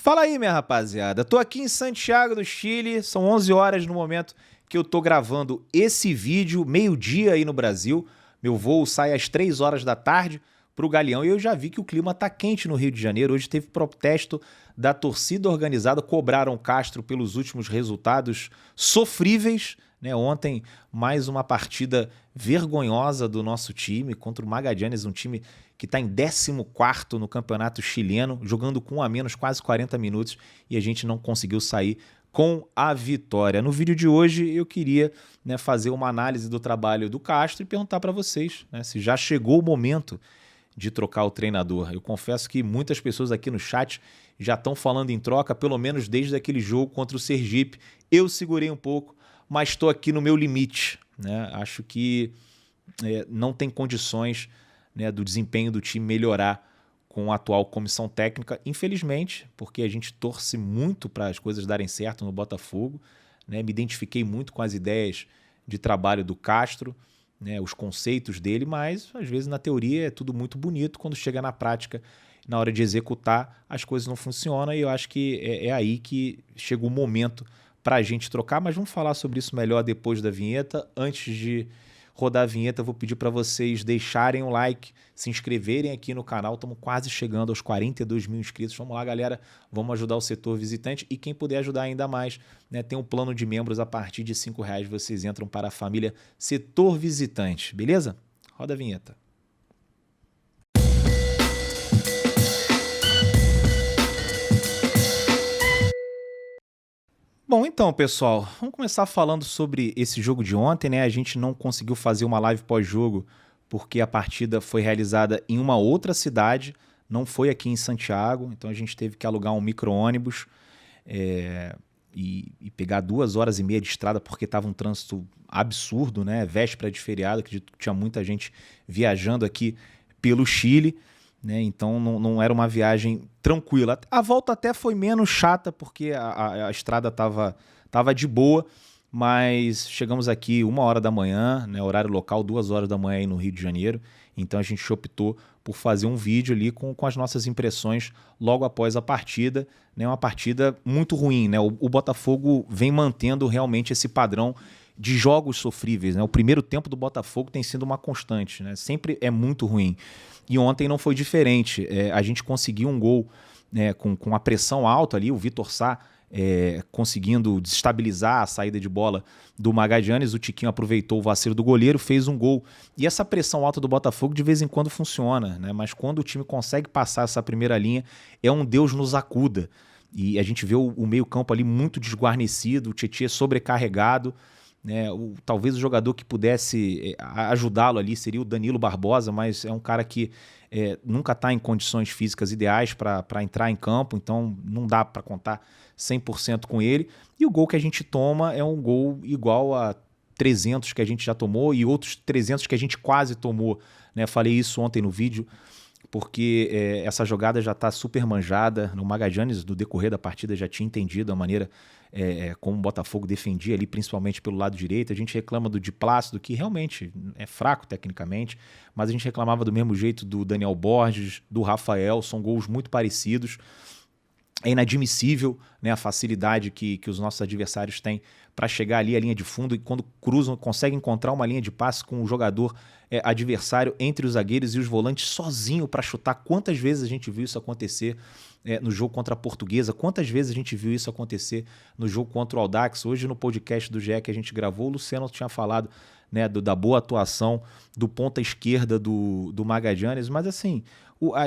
Fala aí, minha rapaziada. Tô aqui em Santiago do Chile, são 11 horas no momento que eu tô gravando esse vídeo, meio-dia aí no Brasil. Meu voo sai às 3 horas da tarde pro Galeão e eu já vi que o clima tá quente no Rio de Janeiro. Hoje teve protesto da torcida organizada, cobraram Castro pelos últimos resultados sofríveis, né? Ontem, mais uma partida vergonhosa do nosso time contra o Magallanes, um time que está em 14º no campeonato chileno, jogando com um a menos quase 40 minutos, e a gente não conseguiu sair com a vitória. No vídeo de hoje eu queria, né, fazer uma análise do trabalho do Castro e perguntar para vocês, né, se já chegou o momento de trocar o treinador. Eu confesso que muitas pessoas aqui no chat já estão falando em troca, pelo menos desde aquele jogo contra o Sergipe. Eu segurei um pouco, mas estou aqui no meu limite, né? Acho que não tem condições, né, do desempenho do time melhorar com a atual comissão técnica, infelizmente, porque a gente torce muito para as coisas darem certo no Botafogo, né? Me identifiquei muito com as ideias de trabalho do Castro, né, os conceitos dele, mas às vezes na teoria é tudo muito bonito, quando chega na prática, na hora de executar, as coisas não funcionam, e eu acho que é aí que chega o momento para a gente trocar, mas vamos falar sobre isso melhor depois da vinheta. Antes de rodar a vinheta, eu vou pedir para vocês deixarem um like, se inscreverem aqui no canal. Estamos quase chegando aos 42 mil inscritos. Vamos lá, galera. Vamos ajudar o setor visitante. E quem puder ajudar ainda mais, né, tem um plano de membros a partir de R$5. Vocês entram para a família Setor Visitante. Beleza? Roda a vinheta. Bom, então, pessoal, vamos começar falando sobre esse jogo de ontem, né? A gente não conseguiu fazer uma live pós-jogo porque a partida foi realizada em uma outra cidade, não foi aqui em Santiago, então a gente teve que alugar um micro-ônibus e pegar 2 horas e meia de estrada porque estava um trânsito absurdo, né? Véspera de feriado, acredito que tinha muita gente viajando aqui pelo Chile, né? Então não era uma viagem tranquila. A volta até foi menos chata porque a estrada tava de boa, mas chegamos aqui 1 hora da manhã, né, horário local, 2 horas da manhã aí no Rio de Janeiro. Então a gente optou por fazer um vídeo ali com as nossas impressões logo após a partida, né? Uma partida muito ruim, né? O Botafogo vem mantendo realmente esse padrão de jogos sofríveis, né? O primeiro tempo do Botafogo tem sido uma constante, né? Sempre é muito ruim. E ontem não foi diferente. A gente conseguiu um gol, né, com a pressão alta ali, o Vitor Sá conseguindo desestabilizar a saída de bola do Magallanes. O Tiquinho aproveitou o vacilo do goleiro, fez um gol. E essa pressão alta do Botafogo de vez em quando funciona, né? Mas quando o time consegue passar essa primeira linha, é um Deus nos acuda. E a gente vê o meio-campo ali muito desguarnecido, o Tietê sobrecarregado, né? Talvez o jogador que pudesse ajudá-lo ali seria o Danilo Barbosa, mas é um cara que nunca está em condições físicas ideais para entrar em campo, então não dá para contar 100% com ele. E o gol que a gente toma é um gol igual a 300 que a gente já tomou e outros 300 que a gente quase tomou, né? Falei isso ontem no vídeo, porque essa jogada já está super manjada. No Magallanes, do decorrer da partida, já tinha entendido a maneira como o Botafogo defendia ali, principalmente pelo lado direito. A gente reclama do Di Plácido, que realmente é fraco tecnicamente, mas a gente reclamava do mesmo jeito do Daniel Borges, do Rafael. São gols muito parecidos. É inadmissível, né, a facilidade que os nossos adversários têm para chegar ali à linha de fundo, e quando cruzam, conseguem encontrar uma linha de passe com o jogador adversário entre os zagueiros e os volantes sozinho para chutar. Quantas vezes a gente viu isso acontecer no jogo contra a Portuguesa? Quantas vezes a gente viu isso acontecer no jogo contra o Audax? Hoje no podcast do GE que a gente gravou, o Luciano tinha falado, né, da boa atuação do ponta esquerda do Magallanes, mas assim,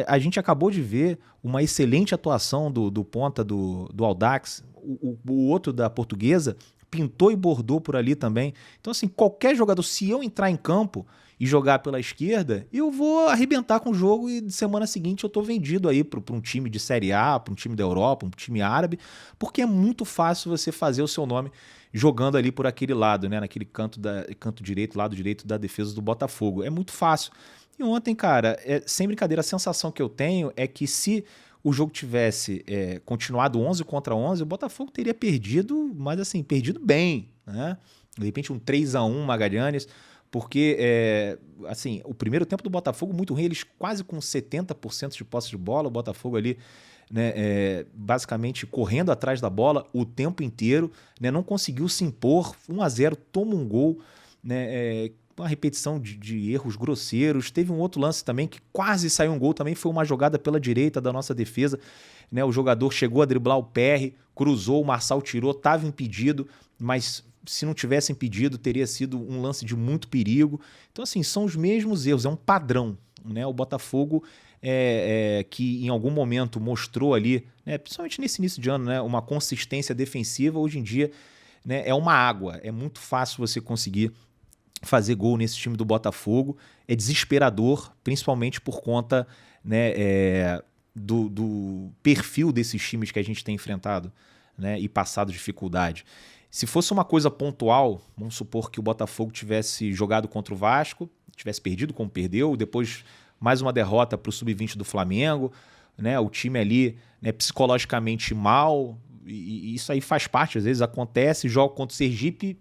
a gente acabou de ver uma excelente atuação do ponta do Audax. O outro da Portuguesa pintou e bordou por ali também. Então assim, qualquer jogador, se eu entrar em campo e jogar pela esquerda, eu vou arrebentar com o jogo, e de semana seguinte eu tô vendido aí para um time de Série A, para um time da Europa, um time árabe, porque é muito fácil você fazer o seu nome jogando ali por aquele lado, né, naquele canto direito, lado direito da defesa do Botafogo. É muito fácil. E ontem, cara, sem brincadeira, a sensação que eu tenho é que se o jogo tivesse continuado 11 contra 11, o Botafogo teria perdido, mas assim, perdido bem, né? De repente um 3-1 Magallanes, porque assim, o primeiro tempo do Botafogo muito ruim, eles quase com 70% de posse de bola, o Botafogo ali né, basicamente correndo atrás da bola o tempo inteiro, né, não conseguiu se impor, 1-0, toma um gol, né, uma repetição de erros grosseiros. Teve um outro lance também que quase saiu um gol, também foi uma jogada pela direita da nossa defesa, né, o jogador chegou a driblar o PR, cruzou, o Marçal tirou, estava impedido, mas se não tivesse impedido teria sido um lance de muito perigo. Então assim, são os mesmos erros, é um padrão, né? O Botafogo que em algum momento mostrou ali, né, principalmente nesse início de ano, né, uma consistência defensiva, hoje em dia, né, é uma água, é muito fácil você conseguir fazer gol nesse time do Botafogo, é desesperador, principalmente por conta, né, do perfil desses times que a gente tem enfrentado, né, e passado dificuldade. Se fosse uma coisa pontual, vamos supor que o Botafogo tivesse jogado contra o Vasco, tivesse perdido como perdeu, depois mais uma derrota para o Sub-20 do Flamengo, né, o time ali, né, psicologicamente mal, e isso aí faz parte, às vezes acontece, joga contra o Sergipe,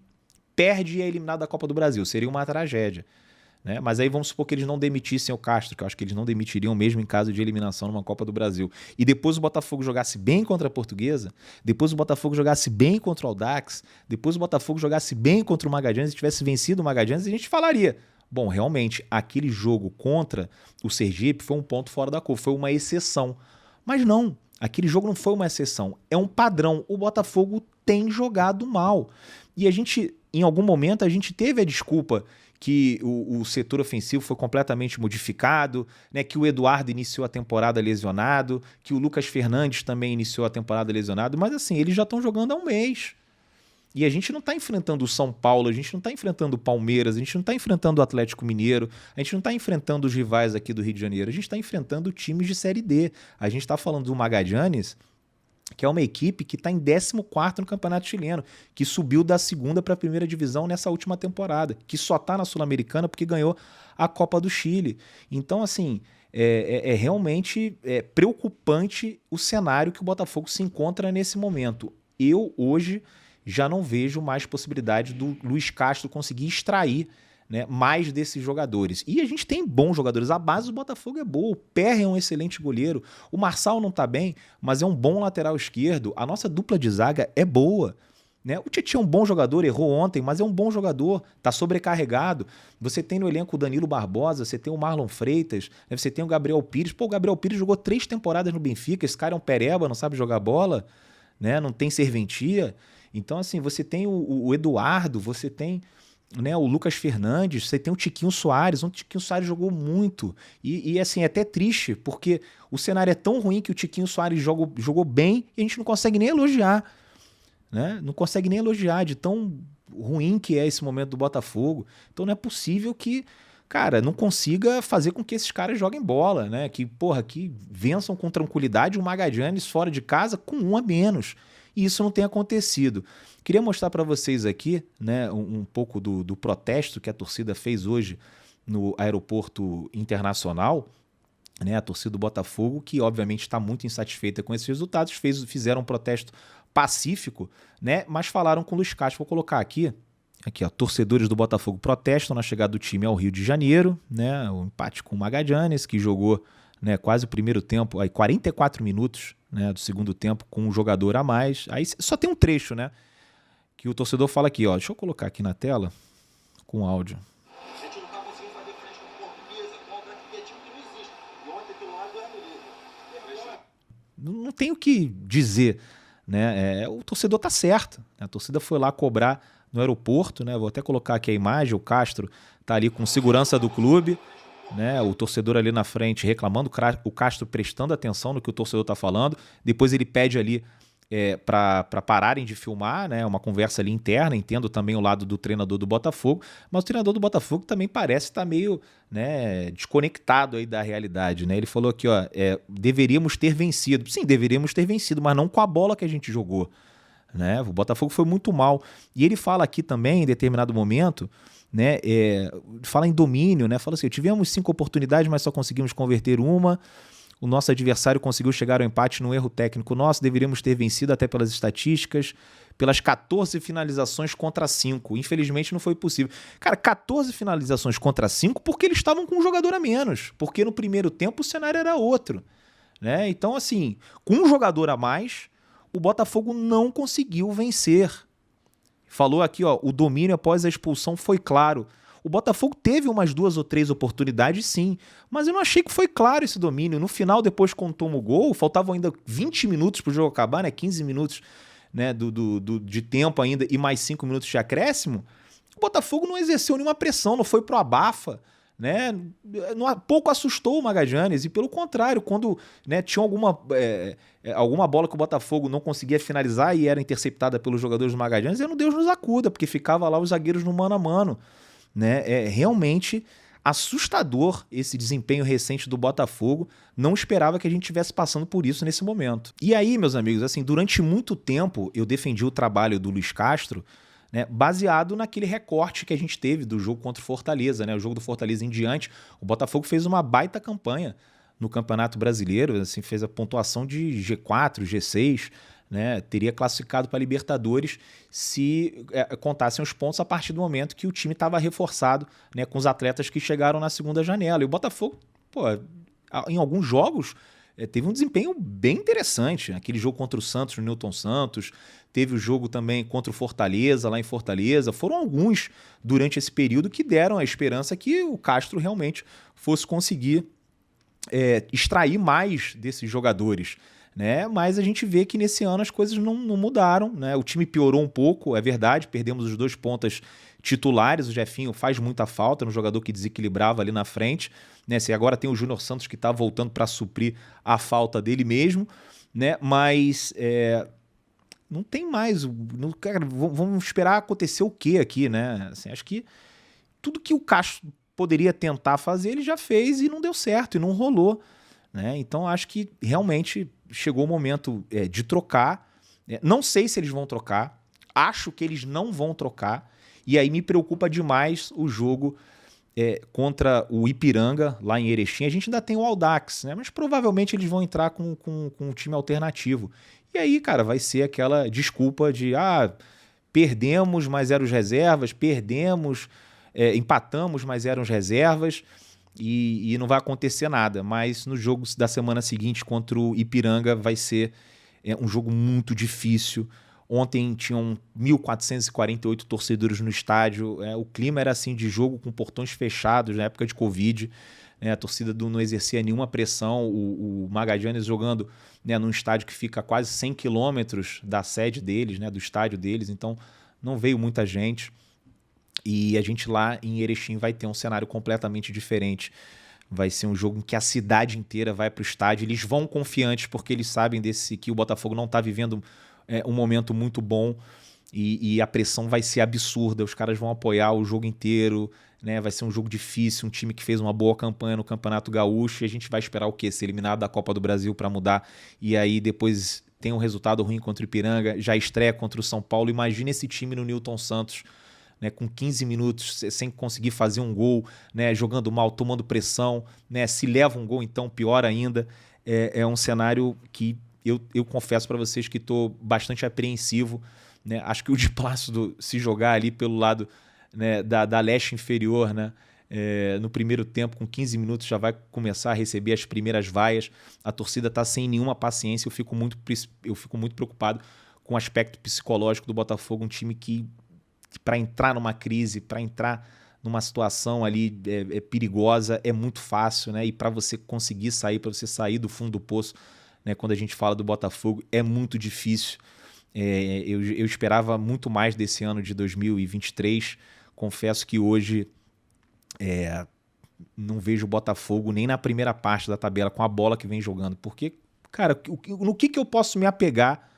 perde e é eliminado da Copa do Brasil, seria uma tragédia. Né? Mas aí vamos supor que eles não demitissem o Castro, que eu acho que eles não demitiriam mesmo em caso de eliminação numa Copa do Brasil. E depois o Botafogo jogasse bem contra a Portuguesa, depois o Botafogo jogasse bem contra o Audax, depois o Botafogo jogasse bem contra o Magallanes e tivesse vencido o Magallanes, a gente falaria, bom, realmente, aquele jogo contra o Sergipe foi um ponto fora da curva, foi uma exceção. Mas não, aquele jogo não foi uma exceção, é um padrão. O Botafogo tem jogado mal. E a gente, em algum momento, a gente teve a desculpa que o setor ofensivo foi completamente modificado, né, que o Eduardo iniciou a temporada lesionado, que o Lucas Fernandes também iniciou a temporada lesionado, mas assim, eles já estão jogando há um mês. E a gente não está enfrentando o São Paulo, a gente não está enfrentando o Palmeiras, a gente não está enfrentando o Atlético Mineiro, a gente não está enfrentando os rivais aqui do Rio de Janeiro, a gente está enfrentando times de Série D. A gente está falando do Magallanes, que é uma equipe que está em 14º no Campeonato Chileno, que subiu da 2ª para a 1ª divisão nessa última temporada, que só está na Sul-Americana porque ganhou a Copa do Chile. Então, assim, é realmente preocupante o cenário que o Botafogo se encontra nesse momento. Eu, hoje, já não vejo mais possibilidade do Luiz Castro conseguir extrair, né, mais desses jogadores. E a gente tem bons jogadores. A base do Botafogo é boa. O Perry é um excelente goleiro. O Marçal não tá bem, mas é um bom lateral esquerdo. A nossa dupla de zaga é boa. Né? O Tietchan é um bom jogador, errou ontem, mas é um bom jogador, tá sobrecarregado. Você tem no elenco o Danilo Barbosa, você tem o Marlon Freitas, né? Você tem o Gabriel Pires. Pô, o Gabriel Pires jogou 3 temporadas no Benfica. Esse cara é um pereba, não sabe jogar bola, né? Não tem serventia. Então, assim, você tem o Eduardo, você tem, né, o Lucas Fernandes, você tem o Tiquinho Soares. O Tiquinho Soares jogou muito. E assim, é até triste, porque o cenário é tão ruim que o Tiquinho Soares jogou bem e a gente não consegue nem elogiar. Né? Não consegue nem elogiar de tão ruim que é esse momento do Botafogo. Então não é possível que, cara, não consiga fazer com que esses caras joguem bola, né? Que vençam com tranquilidade o Magallanes fora de casa com 1 a menos. E isso não tem acontecido. Queria mostrar para vocês aqui, né, um pouco do protesto que a torcida fez hoje no Aeroporto Internacional, né, a torcida do Botafogo, que obviamente está muito insatisfeita com esses resultados, fizeram um protesto pacífico, né, mas falaram com o Luiz Castro. Vou colocar aqui, ó, torcedores do Botafogo protestam na chegada do time ao Rio de Janeiro, né, o empate com o Magallanes, que jogou, né, quase o primeiro tempo, aí 44 minutos, né, do segundo tempo com um jogador a mais. Aí só tem um trecho, né, que o torcedor fala aqui, ó, deixa eu colocar aqui na tela com áudio. A gente não tá conseguindo fazer frente com o Portuguesa, contra que time que não existe. E ontem aquilo lá não tem o que dizer, né? O torcedor tá certo, né? A torcida foi lá cobrar no aeroporto, né? Vou até colocar aqui a imagem, o Castro tá ali com segurança do clube, né? O torcedor ali na frente reclamando, o Castro prestando atenção no que o torcedor tá falando. Depois ele pede ali para pararem de filmar, né? Uma conversa ali interna. Entendo também o lado do treinador do Botafogo, mas o treinador do Botafogo também parece estar meio, né, desconectado aí da realidade, né? Ele falou aqui, ó, deveríamos ter vencido. Sim, deveríamos ter vencido, mas não com a bola que a gente jogou, né? O Botafogo foi muito mal. E ele fala aqui também, em determinado momento, né, fala em domínio, né? Fala assim, tivemos 5 oportunidades, mas só conseguimos converter uma. O nosso adversário conseguiu chegar ao empate num erro técnico nosso, deveríamos ter vencido até pelas estatísticas, pelas 14 finalizações contra 5. Infelizmente não foi possível. Cara, 14 finalizações contra 5 porque eles estavam com um jogador a menos, porque no primeiro tempo o cenário era outro, né? Então, assim, com um jogador a mais, o Botafogo não conseguiu vencer. Falou aqui, ó, o domínio após a expulsão foi claro. O Botafogo teve umas 2 ou 3 oportunidades, sim, mas eu não achei que foi claro esse domínio. No final, depois, quando toma o gol, faltavam ainda 20 minutos para o jogo acabar, né? 15 minutos, né, de tempo ainda e mais 5 minutos de acréscimo. O Botafogo não exerceu nenhuma pressão, não foi pro abafa, né? Pouco assustou o Magallanes, e pelo contrário, quando, né, tinha alguma bola que o Botafogo não conseguia finalizar e era interceptada pelos jogadores do Magallanes, era um Deus nos acuda, porque ficava lá os zagueiros no mano a mano, né? É realmente assustador esse desempenho recente do Botafogo. Não esperava que a gente estivesse passando por isso nesse momento. E aí, meus amigos, assim, durante muito tempo eu defendi o trabalho do Luiz Castro, né, baseado naquele recorte que a gente teve do jogo contra o Fortaleza, né? O jogo do Fortaleza em diante, o Botafogo fez uma baita campanha no Campeonato Brasileiro, assim, fez a pontuação de G4, G6, né? Teria classificado para a Libertadores se contassem os pontos a partir do momento que o time estava reforçado, né, com os atletas que chegaram na segunda janela. E o Botafogo, pô, em alguns jogos, teve um desempenho bem interessante. Aquele jogo contra o Santos, o Newton Santos, teve o jogo também contra o Fortaleza, lá em Fortaleza. Foram alguns durante esse período que deram a esperança que o Castro realmente fosse conseguir extrair mais desses jogadores, né? Mas a gente vê que nesse ano as coisas não mudaram, né? O time piorou um pouco, é verdade, perdemos os 2 pontas titulares, o Jefinho faz muita falta no jogador que desequilibrava ali na frente, né? Se agora tem o Júnior Santos que está voltando para suprir a falta dele mesmo, né? Mas não tem mais, cara, vamos esperar acontecer o quê aqui, né? Assim, acho que tudo que o Castro poderia tentar fazer, ele já fez e não deu certo, e não rolou, né? Então acho que realmente chegou o momento de trocar. Não sei se eles vão trocar, acho que eles não vão trocar, e aí me preocupa demais o jogo contra o Ipiranga, lá em Erechim. A gente ainda tem o Audax, né? Mas provavelmente eles vão entrar com um time alternativo. E aí, cara, vai ser aquela desculpa de perdemos, mas eram os reservas, empatamos, mas eram os reservas, e não vai acontecer nada. Mas no jogo da semana seguinte contra o Ipiranga vai ser um jogo muito difícil. Ontem tinham 1.448 torcedores no estádio. O clima era assim de jogo com portões fechados na época de Covid. A torcida não exercia nenhuma pressão. O Magallanes jogando, né, num estádio que fica a quase 100 quilômetros da sede deles, né, do estádio deles. Então não veio muita gente. E a gente lá em Erechim vai ter um cenário completamente diferente. Vai ser um jogo em que a cidade inteira vai para o estádio. Eles vão confiantes porque eles sabem que o Botafogo não está vivendo um momento muito bom, e a pressão vai ser absurda. Os caras vão apoiar o jogo inteiro, né? Vai ser um jogo difícil, um time que fez uma boa campanha no Campeonato Gaúcho, e a gente vai esperar o quê? Ser eliminado da Copa do Brasil para mudar, e aí depois tem um resultado ruim contra o Ipiranga, já estreia contra o São Paulo. Imagina esse time no Newton Santos, né, com 15 minutos sem conseguir fazer um gol, né, jogando mal, tomando pressão, né? Se leva um gol, então pior ainda. É um cenário que eu confesso para vocês que estou bastante apreensivo, né? Acho que o de Plácido, se jogar ali pelo lado, né, da leste inferior, né, no primeiro tempo, com 15 minutos, já vai começar a receber as primeiras vaias. A torcida está sem nenhuma paciência. Eu fico muito preocupado com o aspecto psicológico do Botafogo, um time que para entrar numa crise, para entrar numa situação ali perigosa, é muito fácil, né? E para você conseguir sair, para você sair do fundo do poço, né, quando a gente fala do Botafogo, é muito difícil. Eu esperava muito mais desse ano de 2023. Confesso que hoje não vejo o Botafogo nem na primeira parte da tabela com a bola que vem jogando. Porque, cara, no que eu posso me apegar,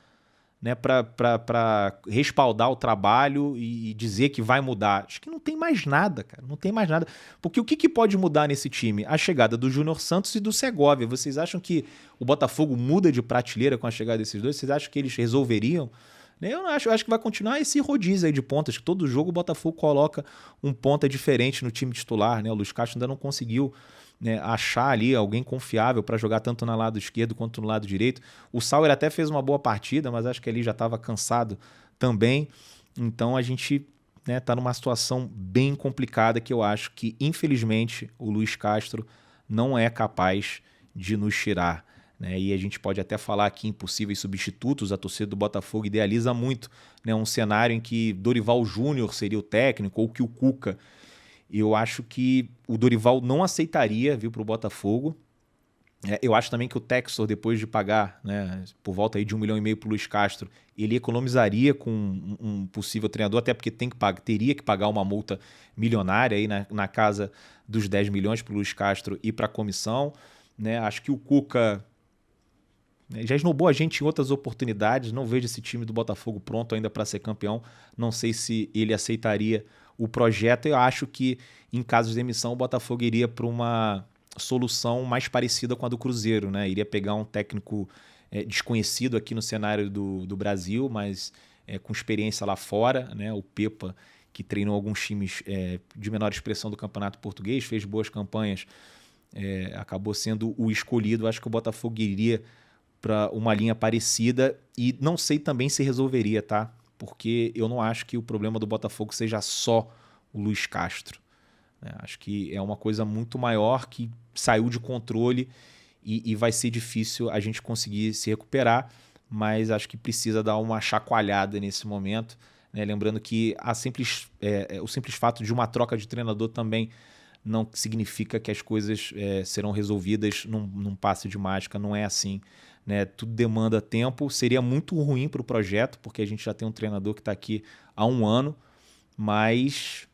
né, para respaldar o trabalho e dizer que vai mudar? Acho que não tem mais nada, cara. Não tem mais nada. Porque o que pode mudar nesse time? A chegada do Júnior Santos e do Segovia. Vocês acham que o Botafogo muda de prateleira com a chegada desses dois? Vocês acham que eles resolveriam? Eu não acho. Eu acho que vai continuar esse rodízio aí de pontas, que todo jogo o Botafogo coloca um ponta diferente no time titular, né? O Luiz Castro ainda não conseguiu, né, achar ali alguém confiável para jogar tanto no lado esquerdo quanto no lado direito. O Sauer até fez uma boa partida, mas acho que ele já estava cansado também. Então a gente, né, tá numa situação bem complicada, que eu acho que, infelizmente, o Luiz Castro não é capaz de nos tirar, né? E a gente pode até falar aqui em possíveis substitutos. A torcida do Botafogo idealiza muito, né, um cenário em que Dorival Júnior seria o técnico ou que o Cuca. Eu acho que o Dorival não aceitaria vir para o Botafogo. Eu acho também que o Textor, depois de pagar, né, por volta aí de 1,5 milhão para o Luiz Castro, ele economizaria com um possível treinador, até porque teria que pagar uma multa milionária aí na casa dos 10 milhões para o Luiz Castro e para a comissão. Né? Acho que o Cuca, né, já esnobou a gente em outras oportunidades. Não vejo esse time do Botafogo pronto ainda para ser campeão. Não sei se ele aceitaria o projeto. Eu acho que, em caso de demissão, o Botafogo iria para uma solução mais parecida com a do Cruzeiro, né? Iria pegar um técnico desconhecido aqui no cenário do Brasil, mas com experiência lá fora, né? O Pepa, que treinou alguns times de menor expressão do Campeonato Português, fez boas campanhas, acabou sendo o escolhido. Acho que o Botafogo iria para uma linha parecida e não sei também se resolveria, tá? Porque eu não acho que o problema do Botafogo seja só o Luiz Castro. Acho que é uma coisa muito maior que saiu de controle e vai ser difícil a gente conseguir se recuperar, mas acho que precisa dar uma chacoalhada nesse momento, né? Lembrando que o simples fato de uma troca de treinador também não significa que as coisas serão resolvidas num passe de mágica, não é assim. Né? Tudo demanda tempo, seria muito ruim para o projeto, porque a gente já tem um treinador que está aqui há 1 ano, mas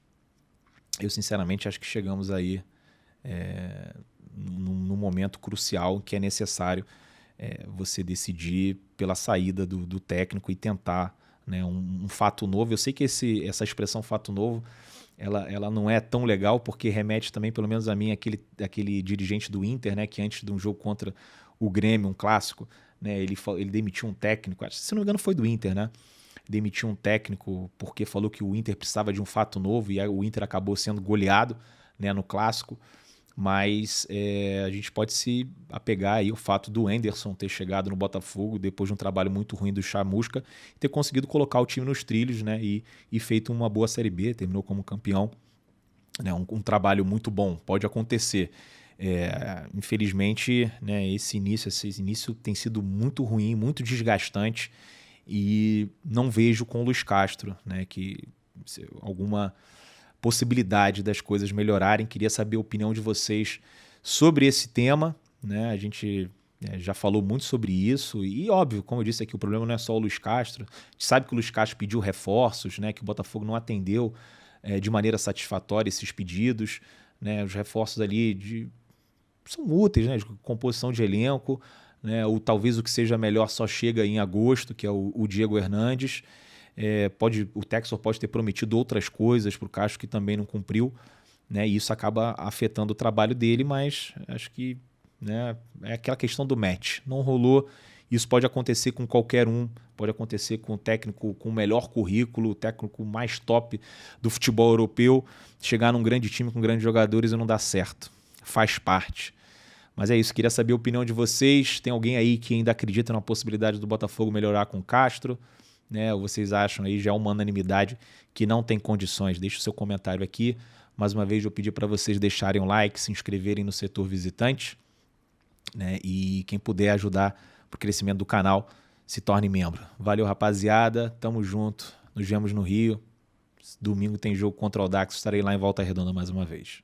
eu sinceramente acho que chegamos aí num momento crucial que é necessário você decidir pela saída do técnico e tentar, né, um fato novo. Eu sei que essa expressão fato novo ela não é tão legal, porque remete também, pelo menos a mim, aquele dirigente do Inter, né, que antes de um jogo contra o Grêmio, um clássico, né, ele demitiu um técnico, se não me engano foi do Inter, né? Demitiu um técnico porque falou que o Inter precisava de um fato novo e aí o Inter acabou sendo goleado, né, no clássico. Mas a gente pode se apegar aí ao fato do Henderson ter chegado no Botafogo depois de um trabalho muito ruim do Chamusca, ter conseguido colocar o time nos trilhos, né, e feito uma boa Série B, terminou como campeão. Né, um trabalho muito bom, pode acontecer. Infelizmente, né, esse início tem sido muito ruim, muito desgastante, e não vejo com o Luiz Castro, né, que alguma possibilidade das coisas melhorarem. Queria saber a opinião de vocês sobre esse tema, né? A gente já falou muito sobre isso e, óbvio, como eu disse aqui, o problema não é só o Luiz Castro. A gente sabe que o Luiz Castro pediu reforços, né, que o Botafogo não atendeu de maneira satisfatória esses pedidos, né? Os reforços ali são úteis, né, de composição de elenco, né, ou talvez o que seja melhor só chega em agosto, que é o Diego Hernandes. O Textor pode ter prometido outras coisas para o Castro que também não cumpriu, né, e isso acaba afetando o trabalho dele, mas acho que, né, é aquela questão do match. Não rolou, isso pode acontecer com qualquer um, pode acontecer com o técnico com o melhor currículo, o técnico mais top do futebol europeu, chegar num grande time com grandes jogadores e não dar certo. Faz parte. Mas é isso, queria saber a opinião de vocês. Tem alguém aí que ainda acredita na possibilidade do Botafogo melhorar com o Castro? Né? Ou vocês acham aí, já é uma unanimidade, que não tem condições? Deixe o seu comentário aqui. Mais uma vez eu pedi para vocês deixarem um like, se inscreverem no setor visitante, né? E quem puder ajudar para o crescimento do canal, se torne membro. Valeu, rapaziada. Tamo junto. Nos vemos no Rio. Domingo tem jogo contra o Audax. Estarei lá em Volta Redonda mais uma vez.